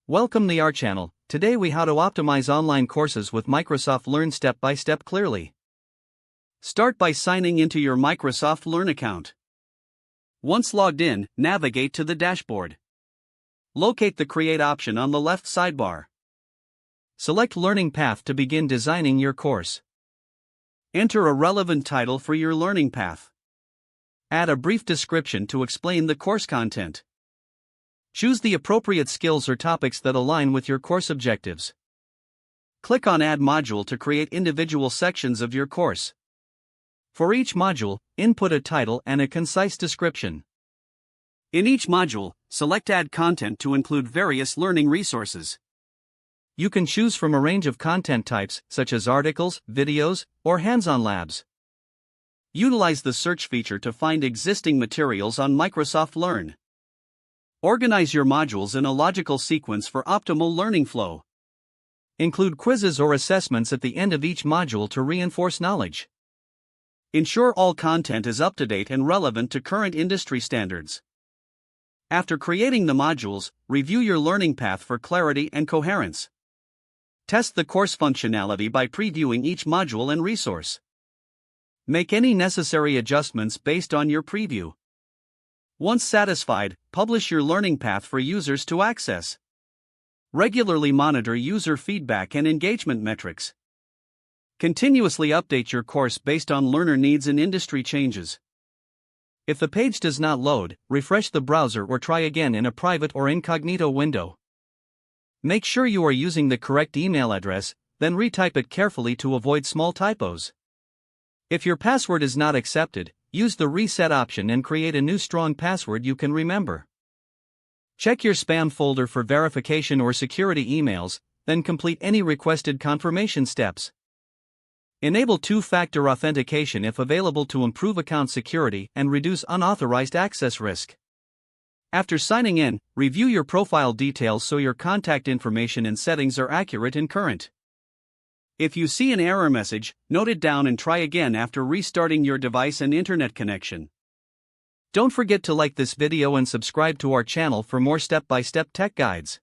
Welcome to our channel. Today we how to optimize online courses with Microsoft Learn step by step clearly. Start by signing into your Microsoft Learn account. Once logged in, navigate to the dashboard. Locate the Create option on the left sidebar. Select Learning Path to begin designing your course. Enter a relevant title for your learning path. Add a brief description to explain the course content. Choose the appropriate skills or topics that align with your course objectives. Click on Add Module to create individual sections of your course. For each module, input a title and a concise description. In each module, select Add Content to include various learning resources. You can choose from a range of content types, such as articles, videos, or hands-on labs. Utilize the search feature to find existing materials on Microsoft Learn. Organize your modules in a logical sequence for optimal learning flow. Include quizzes or assessments at the end of each module to reinforce knowledge. Ensure all content is up to date and relevant to current industry standards. After creating the modules, review your learning path for clarity and coherence. Test the course functionality by previewing each module and resource. Make any necessary adjustments based on your preview. Once satisfied, publish your learning path for users to access. Regularly monitor user feedback and engagement metrics. Continuously update your course based on learner needs and industry changes. If the page does not load, refresh the browser or try again in a private or incognito window. Make sure you are using the correct email address, then retype it carefully to avoid small typos. If your password is not accepted, use the reset option and create a new strong password you can remember. Check your spam folder for verification or security emails, then complete any requested confirmation steps. Enable two-factor authentication if available to improve account security and reduce unauthorized access risk. After signing in, review your profile details so your contact information and settings are accurate and current. If you see an error message, note it down and try again after restarting your device and internet connection. Don't forget to like this video and subscribe to our channel for more step-by-step tech guides.